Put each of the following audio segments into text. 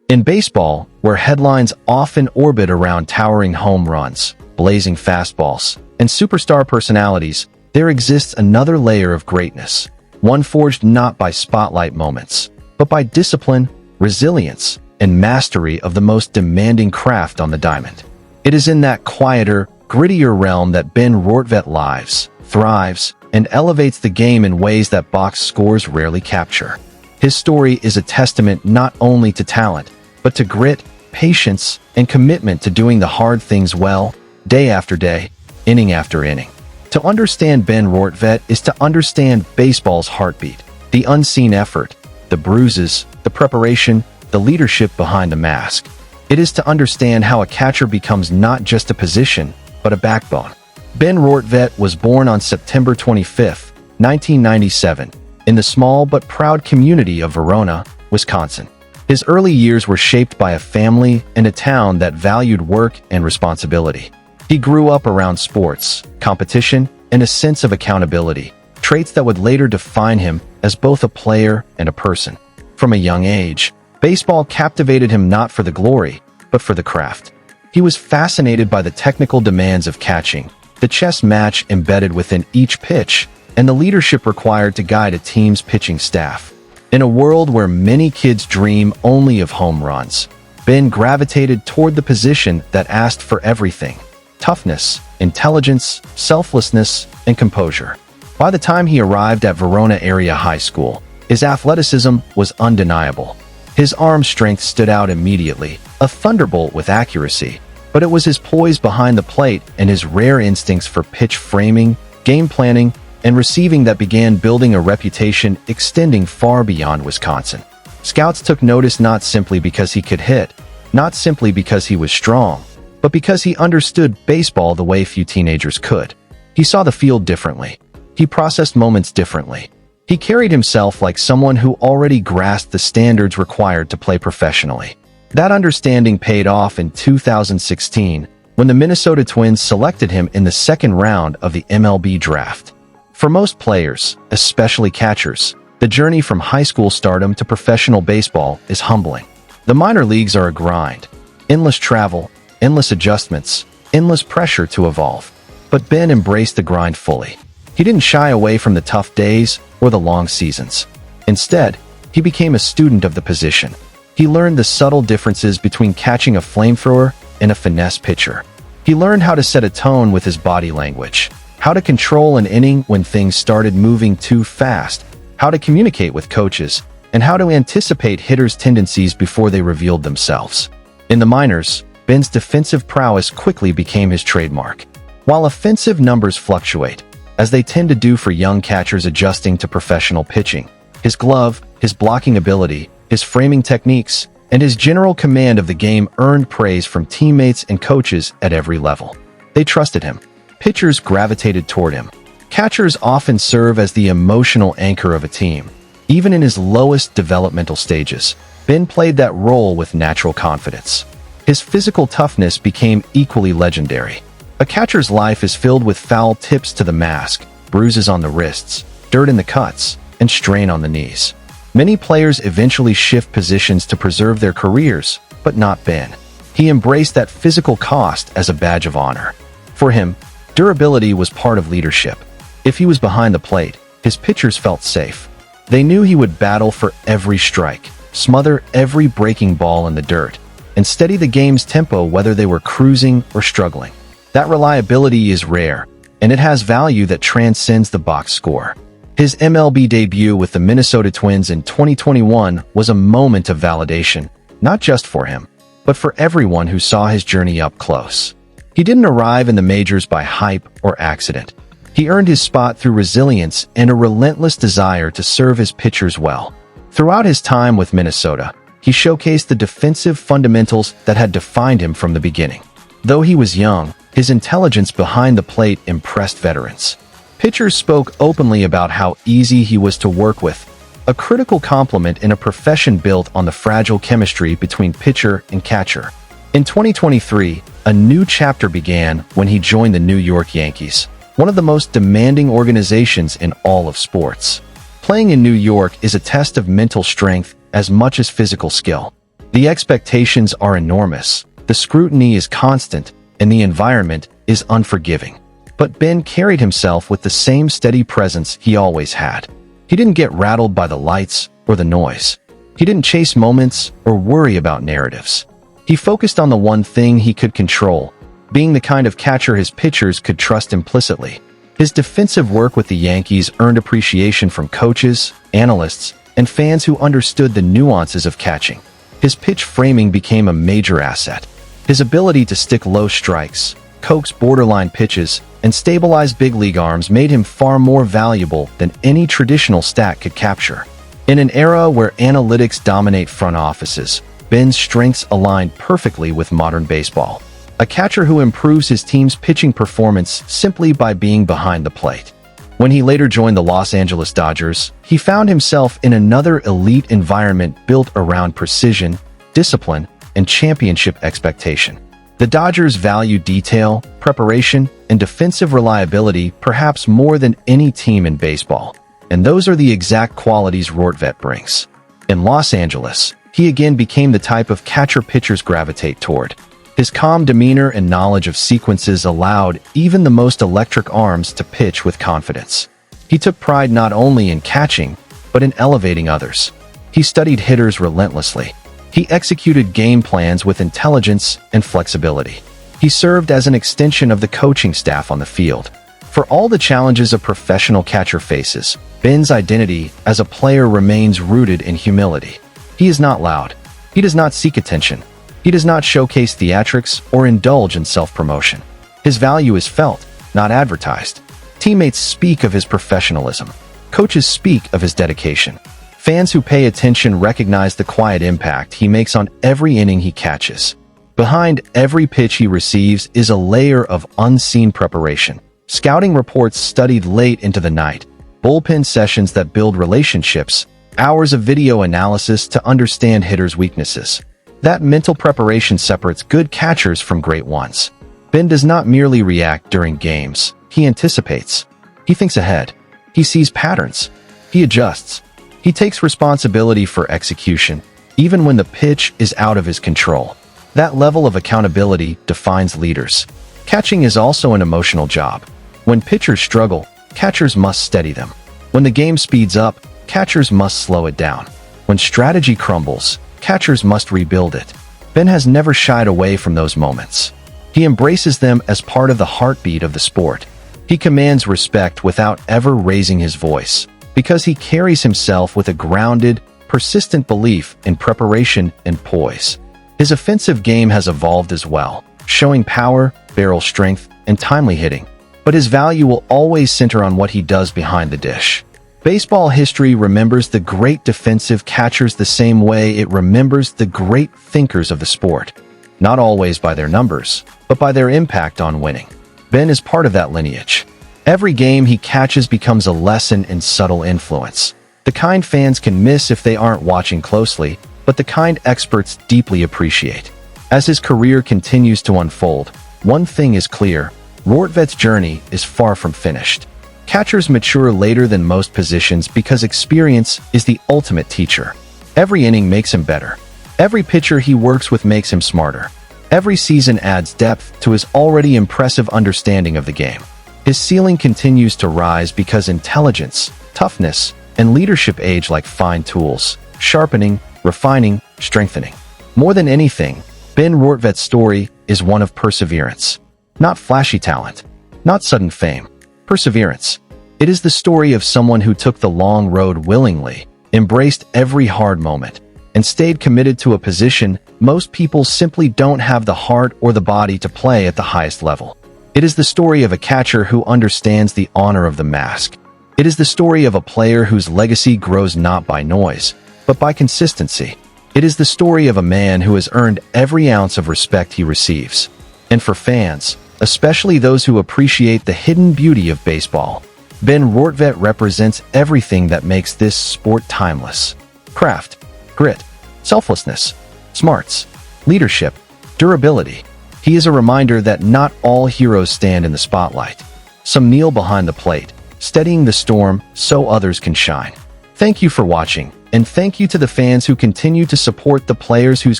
In baseball, where headlines often orbit around towering home runs, blazing fastballs, and superstar personalities, there exists another layer of greatness, one forged not by spotlight moments, but by discipline, resilience, and mastery of the most demanding craft on the diamond. It is in that quieter, grittier realm that Ben Rortvedt lives, thrives, and elevates the game in ways that box scores rarely capture. His story is a testament not only to talent, but to grit, patience, and commitment to doing the hard things well, day after day, inning after inning. To understand Ben Rortvedt is to understand baseball's heartbeat, the unseen effort, the bruises, the preparation, the leadership behind the mask. It is to understand how a catcher becomes not just a position, but a backbone. Ben Rortvedt was born on September 25, 1997, in the small but proud community of Verona, Wisconsin. His early years were shaped by a family and a town that valued work and responsibility. He grew up around sports, competition, and a sense of accountability, traits that would later define him as both a player and a person. From a young age, baseball captivated him not for the glory, but for the craft. He was fascinated by the technical demands of catching, the chess match embedded within each pitch, and the leadership required to guide a team's pitching staff. In a world where many kids dream only of home runs, Ben gravitated toward the position that asked for everything: toughness, intelligence, selflessness, and composure. By the time he arrived at Verona Area High School, his athleticism was undeniable. His arm strength stood out immediately, a thunderbolt with accuracy, but it was his poise behind the plate and his rare instincts for pitch framing, game planning, and receiving that began building a reputation extending far beyond Wisconsin. Scouts took notice not simply because he could hit, not simply because he was strong, but because he understood baseball the way few teenagers could. He saw the field differently. He processed moments differently. He carried himself like someone who already grasped the standards required to play professionally. That understanding paid off in 2016 when the Minnesota Twins selected him in the second round of the MLB draft. For most players, especially catchers, the journey from high school stardom to professional baseball is humbling. The minor leagues are a grind. Endless travel, endless adjustments, endless pressure to evolve. But Ben embraced the grind fully. He didn't shy away from the tough days or the long seasons. Instead, he became a student of the position. He learned the subtle differences between catching a flamethrower and a finesse pitcher. He learned how to set a tone with his body language, how to control an inning when things started moving too fast, how to communicate with coaches, and how to anticipate hitters' tendencies before they revealed themselves. In the minors, Ben's defensive prowess quickly became his trademark. While offensive numbers fluctuate, as they tend to do for young catchers adjusting to professional pitching, his glove, his blocking ability, his framing techniques, and his general command of the game earned praise from teammates and coaches at every level. They trusted him. Pitchers gravitated toward him. Catchers often serve as the emotional anchor of a team. Even in his lowest developmental stages, Ben played that role with natural confidence. His physical toughness became equally legendary. A catcher's life is filled with foul tips to the mask, bruises on the wrists, dirt in the cuts, and strain on the knees. Many players eventually shift positions to preserve their careers, but not Ben. He embraced that physical cost as a badge of honor. For him, durability was part of leadership. If he was behind the plate, his pitchers felt safe. They knew he would battle for every strike, smother every breaking ball in the dirt, and steady the game's tempo whether they were cruising or struggling. That reliability is rare, and it has value that transcends the box score. His MLB debut with the Minnesota Twins in 2021 was a moment of validation, not just for him, but for everyone who saw his journey up close. He didn't arrive in the majors by hype or accident. He earned his spot through resilience and a relentless desire to serve his pitchers well. Throughout his time with Minnesota, he showcased the defensive fundamentals that had defined him from the beginning. Though he was young, his intelligence behind the plate impressed veterans. Pitchers spoke openly about how easy he was to work with, a critical compliment in a profession built on the fragile chemistry between pitcher and catcher. In 2023, a new chapter began when he joined the New York Yankees, one of the most demanding organizations in all of sports. Playing in New York is a test of mental strength as much as physical skill. The expectations are enormous, the scrutiny is constant, and the environment is unforgiving. But Ben carried himself with the same steady presence he always had. He didn't get rattled by the lights or the noise. He didn't chase moments or worry about narratives. He focused on the one thing he could control, being the kind of catcher his pitchers could trust implicitly. His defensive work with the Yankees earned appreciation from coaches, analysts, and fans who understood the nuances of catching. His pitch framing became a major asset. His ability to stick low strikes, coax borderline pitches, and stabilize big league arms made him far more valuable than any traditional stat could capture. In an era where analytics dominate front offices, Ben's strengths aligned perfectly with modern baseball. A catcher who improves his team's pitching performance simply by being behind the plate. When he later joined the Los Angeles Dodgers, he found himself in another elite environment built around precision, discipline, and championship expectation. The Dodgers value detail, preparation, and defensive reliability perhaps more than any team in baseball, and those are the exact qualities Rortvedt brings. In Los Angeles, he again became the type of catcher pitchers gravitate toward. His calm demeanor and knowledge of sequences allowed even the most electric arms to pitch with confidence. He took pride not only in catching, but in elevating others. He studied hitters relentlessly. He executed game plans with intelligence and flexibility. He served as an extension of the coaching staff on the field. For all the challenges a professional catcher faces, Ben's identity as a player remains rooted in humility. He is not loud. He does not seek attention. He does not showcase theatrics or indulge in self-promotion. His value is felt, not advertised. Teammates speak of his professionalism. Coaches speak of his dedication. Fans who pay attention recognize the quiet impact he makes on every inning he catches. Behind every pitch he receives is a layer of unseen preparation. Scouting reports studied late into the night, bullpen sessions that build relationships, hours of video analysis to understand hitters' weaknesses. That mental preparation separates good catchers from great ones. Ben does not merely react during games. He anticipates. He thinks ahead. He sees patterns. He adjusts. He takes responsibility for execution, even when the pitch is out of his control. That level of accountability defines leaders. Catching is also an emotional job. When pitchers struggle, catchers must steady them. When the game speeds up, catchers must slow it down. When strategy crumbles, catchers must rebuild it. Ben has never shied away from those moments. He embraces them as part of the heartbeat of the sport. He commands respect without ever raising his voice, because he carries himself with a grounded, persistent belief in preparation and poise. His offensive game has evolved as well, showing power, barrel strength, and timely hitting. But his value will always center on what he does behind the dish. Baseball history remembers the great defensive catchers the same way it remembers the great thinkers of the sport. Not always by their numbers, but by their impact on winning. Ben is part of that lineage. Every game he catches becomes a lesson in subtle influence. The kind fans can miss if they aren't watching closely, but the kind experts deeply appreciate. As his career continues to unfold, one thing is clear: Rortvedt's journey is far from finished. Catchers mature later than most positions because experience is the ultimate teacher. Every inning makes him better. Every pitcher he works with makes him smarter. Every season adds depth to his already impressive understanding of the game. His ceiling continues to rise because intelligence, toughness, and leadership age like fine tools, sharpening, refining, strengthening. More than anything, Ben Rortvedt's story is one of perseverance. Not flashy talent, not sudden fame. Perseverance. It is the story of someone who took the long road willingly, embraced every hard moment, and stayed committed to a position most people simply don't have the heart or the body to play at the highest level. It is the story of a catcher who understands the honor of the mask. It is the story of a player whose legacy grows not by noise, but by consistency. It is the story of a man who has earned every ounce of respect he receives. And for fans, especially those who appreciate the hidden beauty of baseball, Ben Rortvedt represents everything that makes this sport timeless. Craft, grit, selflessness, smarts, leadership, durability. He is a reminder that not all heroes stand in the spotlight. Some kneel behind the plate, steadying the storm so others can shine. Thank you for watching, And thank you to the fans who continue to support the players whose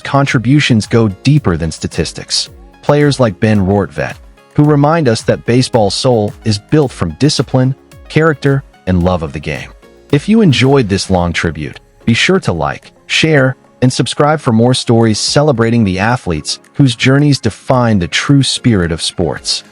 contributions go deeper than statistics. Players like Ben Rortvedt, who remind us that baseball's soul is built from discipline, character, and love of the game. If you enjoyed this long tribute, be sure to like, share, and subscribe for more stories celebrating the athletes whose journeys define the true spirit of sports.